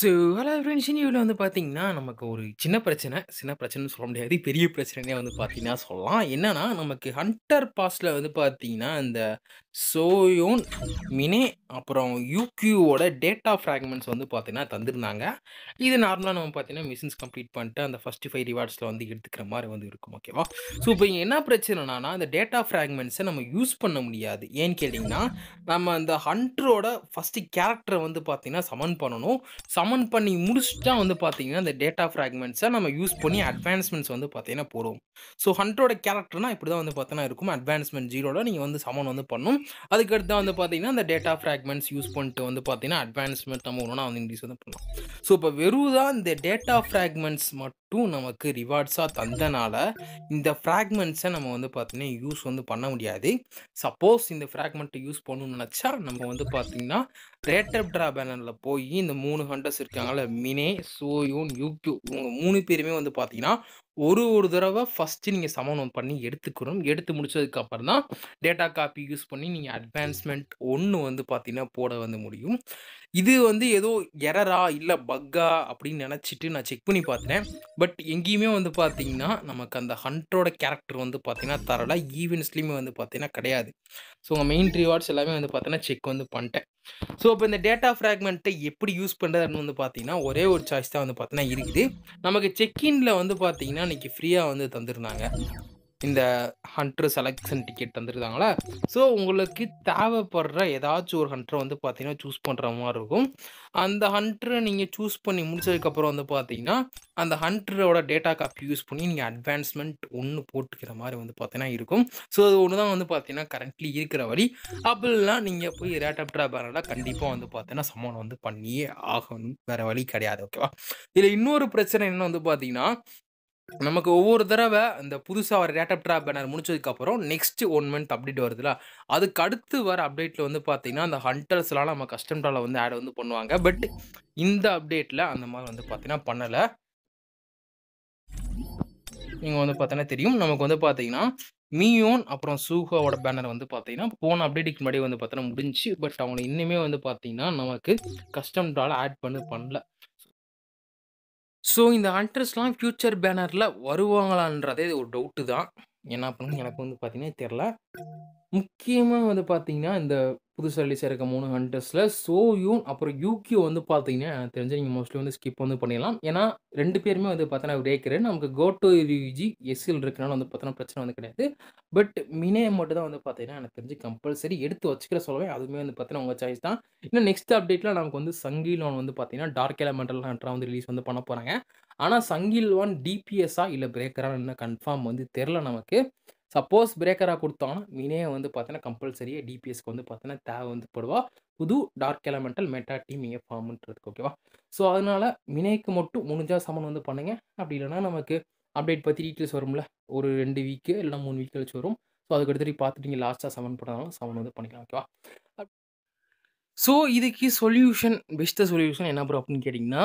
So, hello friends இனியுள்ள வந்து பார்த்தீங்கன்னா, நமக்கு ஒரு சின்ன பிரச்சனை. சின்ன பிரச்சனைன்னு சொல்ல முடியாது. பெரிய பிரச்சனைன்னே வந்து பார்த்தீங்கன்னா சொல்லலாம். என்னன்னா, நமக்கு ஹண்டர் பாஸ்ல வந்து பார்த்தீங்கன்னா, இந்த சோயோன், மினே அப்புறம் யூக்யூவோட டேட்டா ஃபிராக்மெண்ட்ஸ் வந்து பார்த்தீங்கன்னா தந்திருந்தாங்க. இது நார்மலா நம்ம பார்த்தீங்கன்னா, மிஷன்ஸ் கம்ப்ளீட் பண்ணிட்டு அந்த ஃபர்ஸ்ட் 5 ரிவார்ட்ஸ்ல வந்து எடுத்துக்கிற மாரி வந்து இருக்கும். ஓகேவா? ஸோ, இப்போ இங்க என்ன பிரச்சனைனா, அந்த டேட்டா ஃபிராக்மெண்ட்ஸ நம்ம யூஸ் பண்ண முடியாது. ஏன்னு கேட்டீங்கன்னா, நம்ம அந்த ஹண்டரோட ஃபர்ஸ்ட் கேரக்டர வந்து பார்த்தீங்கன்னா, சமன் பண்ணணும். சமன் பண்ணி முடிச்சுட்டா வந்து பார்த்தீங்கன்னா, இந்த டேட்டா ஃபிராக்மெண்ட்ஸ நம்ம யூஸ் பண்ணி அட்வான்ஸ்மெண்ட்ஸ் வந்து பார்த்தீங்கன்னா போடுவோம். ஸோ ஹண்டரோட கேரக்டர்னா இப்படிதான் வந்து பார்த்தீங்கன்னா இருக்கும். அட்வான்ஸ்மெண்ட் 0ல நீங்க வந்து சமன் வந்து பண்ணணும். அதுக்கடுத்து தான் வந்து பார்த்தீங்கன்னா, இந்த டேட்டா ஃபிராக்மெண்ட்ஸ் யூஸ் பண்ணிட்டு வந்து பார்த்தீங்கன்னா, அட்வான்ஸ்மெண்ட் நம்ம ஒவ்வொன்னா வந்து இன்க்ரீஸ் வந்து பண்ணலாம். ஸோ இப்ப வெறும் தான் இந்த டேட்டா ஃபிராக்மெண்ட்ஸ் மட்டும் நமக்கு ரிவார்ட்ஸா தந்தனால, இந்த ஃபிராக்மெண்ட்ஸ நம்ம வந்து பார்த்தீங்கன்னா, யூஸ் வந்து பண்ண முடியாது. சப்போஸ் இந்த ஃபிராக்மெண்ட்ட யூஸ் பண்ணணும்னு நெனச்சா, நம்ம வந்து பார்த்தீங்கன்னா, ரேட்டப் ட்ரா பேனர்ல போயி இந்த 3 ஹண்டர்ஸ் இருக்காங்கல்ல, மினே, சோயூன், யூக்யூ இவங்க 3 பேருமே வந்து பார்த்தீங்கன்னா, ஒரு தடவ ஃபர்ஸ்ட்டு நீங்க சமன் பண்ணி எடுத்துக்கணும். எடுத்து முடிச்சதுக்கு அப்புறம் தான் டேட்டா காப்பி யூஸ் பண்ணி நீங்க அட்வான்ஸ்மெண்ட் 1 வந்து பார்த்தீங்கன்னா, போட வந்து முடியும். இது வந்து ஏதோ எரரா, இல்ல பக்கா அப்படின்னு நெனச்சுட்டு நான் செக் பண்ணி பார்த்தேன். பட் எங்கேயுமே வந்து பார்த்தீங்கன்னா, நமக்கு அந்த ஹண்டரோட கேரக்டர் வந்து பார்த்தீங்கன்னா தரல. ஈவென்ட்ஸ்லயுமே வந்து பார்த்தீங்கன்னா கிடையாது. ஸோ மெயின் ரிவார்ட்ஸ் எல்லாமே வந்து பார்த்தீங்கன்னா, செக் வந்து பண்ட்டேன். ஸோ இப்ப இந்த டேட்டா ஃபிராக்மெண்ட்ட எப்படி யூஸ் பண்றதுன்னு வந்து பார்த்தீங்கன்னா, ஒரே ஒரு சாய்ஸ் தான் வந்து பார்த்தீங்கன்னா இருக்குது. நமக்கு செக் இன்ல வந்து பார்த்தீங்கன்னா, அன்னைக்கு ஃப்ரீயா வந்து தந்திருந்தாங்க. இந்த ஹண்டர் செலக்ஷன் டிக்கெட் தந்திருக்காங்களா, ஸோ உங்களுக்கு தேவைப்படுற ஏதாச்சும் ஒரு ஹண்டர வந்து பார்த்தீங்கன்னா, சூஸ் பண்ற மாரி இருக்கும். அந்த ஹண்டர நீங்க சூஸ் பண்ணி முடிச்சதுக்கப்புறம் வந்து பார்த்தீங்கன்னா, அந்த ஹண்டரோட டேட்டா காப்பி யூஸ் பண்ணி நீங்க அட்வான்ஸ்மெண்ட் 1 போட்டுக்கிற மாரி வந்து பார்த்தீங்கன்னா இருக்கும். ஸோ அது ஒண்ணு தான் வந்து பார்த்தீங்கன்னா, கரண்ட்லி இருக்கிற வழி. அப்படி இல்லனா நீங்க போய் ரேட்டப்ட்ரா பேனர்ல கண்டிப்பா வந்து பார்த்தீங்கன்னா, சம்மன் வந்து பண்ணியே ஆகணும். வேற வழி கிடையாது. ஓகேவா? இதுல இன்னொரு பிரச்சனை என்ன வந்து பார்த்தீங்கன்னா, நமக்கு ஒவ்வொரு தடவ அந்த புதுசா வர ரேட்டப்ட்ரா பேனர் முடிச்சதுக்கப்புறம் நெக்ஸ்ட் 1 மந்த் அப்டேட் வருதுல்ல, அதுக்கு அடுத்து வர அப்டேட்ல வந்து பார்த்தீங்கன்னா, அந்த ஹண்டர்ஸ்லாம் நம்ம கஸ்டம் ட்ரால வந்து ஆட் வந்து பண்ணுவாங்க. பட் இந்த அப்டேட்ல அந்த மாரி வந்து பார்த்தீங்கன்னா பண்ணல. நீங்க வந்து பார்த்தீங்கன்னா தெரியும். நமக்கு வந்து பார்த்தீங்கன்னா, மியோன் அப்புறம் சூஹோவோட பேனர் வந்து பார்த்தீங்கன்னா, போன அப்டேட்டுக்கு முன்னாடியே வந்து பார்த்தீங்கன்னா முடிஞ்சுச்சு. பட் அவங்க இன்னுமே வந்து பார்த்தீங்கன்னா, நமக்கு கஸ்டம் ட்ரால ஆட் பண்ணல. ஸோ இந்த ஹண்டர்ஸ்லாம் ஃபியூச்சர் பேனர்ல வருவாங்களான்றதே ஒரு டவுட்டு தான். என்ன பண்ணணும்னு எனக்கு வந்து பார்த்தீங்கன்னா தெர்ல. முக்கியமா வந்து பார்த்தீங்கன்னா, இந்த புதுசா ரிலீஸ் ஆயிருக்க 3 ஹண்டர்ஸ்ல சோயூன் அப்புறம் யூகியோ வந்து பார்த்தீங்கன்னா, எனக்கு தெரிஞ்சு நீங்க மோஸ்ட்லி வந்து ஸ்கிப் வந்து பண்ணிடலாம். ஏன்னா 2 பேருமே வந்து பார்த்தீங்கன்னா பிரேக்கரு. நமக்கு கோட்டோ ரியூஜி எஸ்எல் இருக்கனால வந்து பார்த்தீங்கன்னா பிரச்சனை வந்து கிடையாது. பட் மினே மட்டும் தான் வந்து பார்த்தீங்கன்னா, எனக்கு தெரிஞ்சு கம்பல்சரி எடுத்து வச்சுக்கிற சொல்லுவேன். அதுவுமே வந்து பார்த்தீங்கன்னா உங்க சாய்ஸ் தான். இன்னும் நெக்ஸ்ட் அப்டேட்ல நமக்கு வந்து சங்கிலோன் வந்து பார்த்தீங்கன்னா, டார்க் எலமெண்டல் ஹண்டரா வந்து ரிலீஸ் வந்து பண்ண போறாங்க. ஆனா சங்கில்வான் டிபிஎஸ்ஸா இல்ல பிரேக்கரான்னு இன்னும் கன்ஃபார்ம் வந்து தெர்ல நமக்கு. சப்போஸ் பிரேக்கரா குடுத்தாங்கன்னா, மினே வந்து பார்த்தீங்கன்னா, கம்பல்சரியா டிபிஎஸ்க்கு வந்து பார்த்தீங்கன்னா, தேவை வந்து படுவா. புது டார்க் எலமெண்டல் மெட்டா டீம் இங்க ஃபார்ம்ன்றதுக்கு ஓகேவா? ஸோ, அதனால மினேக்கு மட்டும் முடிஞ்சா சமன் வந்து பண்ணுங்க. அப்படி இல்லன்னா நமக்கு அப்டேட் பத்தி டீட்டெயில்ஸ் வரும்ல. ஒரு 2 வீக்கு இல்லன்னா 3 வீக் கழிச்சு வரும். ஸோ, அதுக்கு அடுத்து பார்த்துட்டு நீங்க லாஸ்ட்டா சமன் பண்ணாலும் சமன் வந்து பண்ணிக்கலாம் ஓகேவா? ஸோ, இதுக்கு பெஸ்ட் சொல்யூஷன் என்ன ப்ரோ அப்படின்னு கேட்டீங்கன்னா,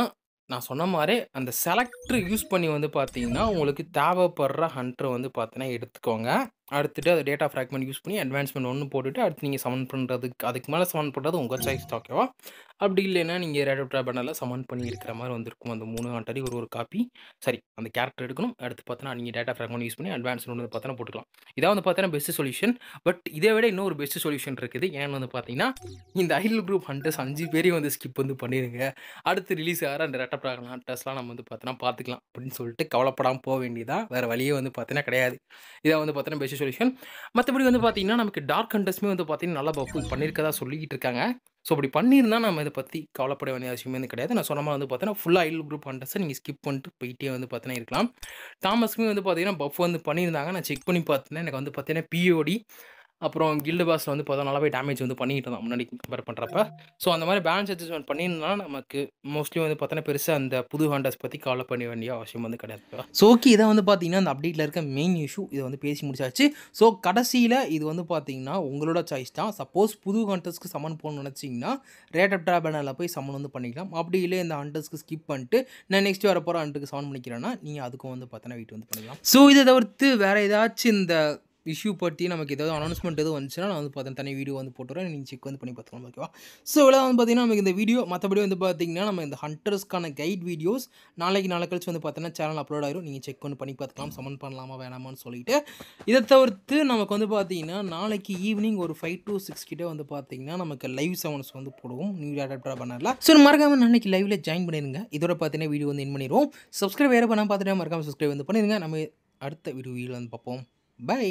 நான் சொன்ன மாரி அந்த செலக்டர் யூஸ் பண்ணி வந்து பார்த்தீங்கன்னா, உங்களுக்கு தேவைப்படுற ஹண்டர வந்து பார்த்தீங்கன்னா எடுத்துக்கோங்க. அடுத்துட்டு அது டேட்டா ஃபிராக்மெண்ட் யூஸ் பண்ணி அட்வான்ஸ்மெண்ட் 1 போட்டுட்டு, அடுத்து நீங்க சமன் பண்றதுக்கு அதுக்கு மேல சமன் பண்றது உங்க சாய்ஸ் தான் ஓகேவா? அப்படி இல்லைன்னா, நீங்க ரேடப்ட்ரா பேனர்ல சமன் பண்ணி எடுக்கிற மாரி வந்திருக்கும். அந்த 3 ஹண்டரையும் ஒரு காப்பி சாரி அந்த கேரக்டர் எடுக்கணும். அடுத்து பார்த்தீங்கன்னா, நீங்க டேட்டா ஃபிராக்மெண்ட் யூஸ் பண்ணி அட்வான்ஸ்மெண்ட் வந்து பார்த்தீங்கன்னா போட்டுக்கலாம். இதான் வந்து பார்த்தீங்கன்னா பெஸ்ட் சொல்யூஷன். பட் இதை விட இன்னொரு பெஸ்ட் சொல்யூஷன் இருக்குது. ஏன்னு வந்து பார்த்தீங்கன்னா, இந்த ஐடல் குரூப் ஹண்டர்ஸ் 5 பேரையும் வந்து ஸ்கிப் வந்து பண்ணிருங்க. அடுத்து ரிலீஸ் ஆகுற அந்த ரெட்டப் ட்ராகன் ஹண்டர்ஸ்லாம் நம்ம வந்து பார்த்தீங்கன்னா பார்த்துக்கலாம் அப்படின்னு சொல்லிட்டு கவலைப்படாம போ வேண்டியதுதான். வேற வழியே வந்து பார்த்தீங்கன்னா கிடையாது. இதான் வந்து பார்த்தீங்கன்னா பெஸ்ட் சொல்யூஷன். மத்தபடி வந்து பார்த்தீங்கன்னா, நமக்கு டார்க் ஹண்டர்ஸுமே வந்து பார்த்தீங்கன்னா நல்லா பஃப் பண்ணியிருக்கதா சொல்லிக்கிட்டு இருக்காங்க. ஸோ அப்படி பண்ணியிருந்தா நம்ம இத பத்தி கவலைப்பட வேண்டிய அவசியமே வந்து கிடையாது. நான் சொன்ன மாரி வந்து பார்த்தீங்கன்னா, ஃபுல்லா ஐடல் குரூப் ஹண்டர்ஸ நீங்க ஸ்கிப் பண்ணிட்டு போயிட்டே வந்து பார்த்தீங்கன்னா இருக்கலாம். தாமஸ்க்குமே வந்து பார்த்தீங்கன்னா, பஃப் வந்து பண்ணியிருந்தாங்க. நான் செக் பண்ணி பார்த்தேன். எனக்கு வந்து பார்த்தீங்கன்னா, பிஓடி அப்புறம் கில்டு பாஸ்ல வந்து பார்த்தா நல்லாவே டேமேஜ் வந்து பண்ணிட்டு இருந்தான் முன்னாடி கம்பேர் பண்றப்ப. ஸோ அந்த மாரி பேலன்ஸ் அட்ஜஸ்ட்மென்ட் பண்ணியிருந்தா நமக்கு மோஸ்ட்லி வந்து பார்த்தீங்கன்னா, பெருசா அந்த புது ஹாண்டர்ஸ் பத்தி கவலை பண்ண வேண்டிய அவசியம் வந்து கிடையாது. ஸோ ஓகே இதான் வந்து பார்த்தீங்கன்னா, அந்த அப்டேட்ல இருக்க மெயின் இஷ்யூ. இத வந்து பேசி முடிச்சாச்சு. ஸோ கடைசியில இது வந்து பார்த்தீங்கன்னா, உங்களோட சாய்ஸ் தான். சப்போஸ் புது ஹண்டர்ஸ்க்கு சம்மன் போடணும்னு நெனச்சீங்கன்னா, ரேட் ட்ரா பேனர்ல போய் சம்மன் வந்து பண்ணிக்கலாம். அப்படி இல்ல இந்த ஹண்டர்ஸ்க்கு ஸ்கிப் பண்ணிட்டு, நான் நெக்ஸ்ட் வரப்போற ஹண்டருக்கு சம்மன் பண்ணிக்கிறேன்னா, நீங்க அதுக்கும் வந்து பார்த்தீங்கன்னா, வெயிட் வந்து பண்ணிக்கலாம். ஸோ இத தவிர்த்து வேற ஏதாச்சும் இந்த இஷ்யூ பத்தி நமக்கு ஏதாவது அனௌன்ஸ்மெண்ட் எதுவும் வந்துச்சுன்னா, நான் வந்து பார்த்தீங்கன்னா தனி வீடியோ வந்து போட்டுறேன். நீங்க செக் வந்து பண்ணி பார்த்துக்கலாம். ஓகேவா? ஸோ இவ்வளோ வந்து பார்த்தீங்கன்னா, நமக்கு இந்த வீடியோ மத்தபடி வந்து பார்த்தீங்கன்னா, நம்ம இந்த ஹண்டர்ஸ்க்கான கைட் வீடியோஸ் நாளைக்கு நாளை கழிச்சு வந்து பார்த்தீங்கன்னா, சேனல் அப்லோட் ஆயிரும். நீங்க செக் வந்து பண்ணி பார்த்துக்கலாம். சமன் பண்ணலாமா வேணாமான்னு சொல்லிட்டு. இத தவிர்த்து நமக்கு வந்து பார்த்தீங்கன்னா, நாளைக்கு ஈவினிங் ஒரு 5 டூ 6 கிட்ட வந்து பார்த்தீங்கன்னா, நமக்கு லைவ் செவன்ஸ் வந்து போடுவோம். நியூ அடாப்டர் பண்ணல. ஸோ மறக்காம நாளைக்கு லைவ்ல ஜாயின் பண்ணிருங்க. இதோட பார்த்தீங்கன்னா, வீடியோ வந்து எண்ட் பண்ணிருவோம். சப்ஸ்கிரைப் வேற பண்ணாம பார்த்துட்டா மறக்காம சப்ஸ்கிரைப் வந்து பண்ணிருங்க. நம்ம அடுத்த வீடியோவில் வந்து பார்ப்போம். பை.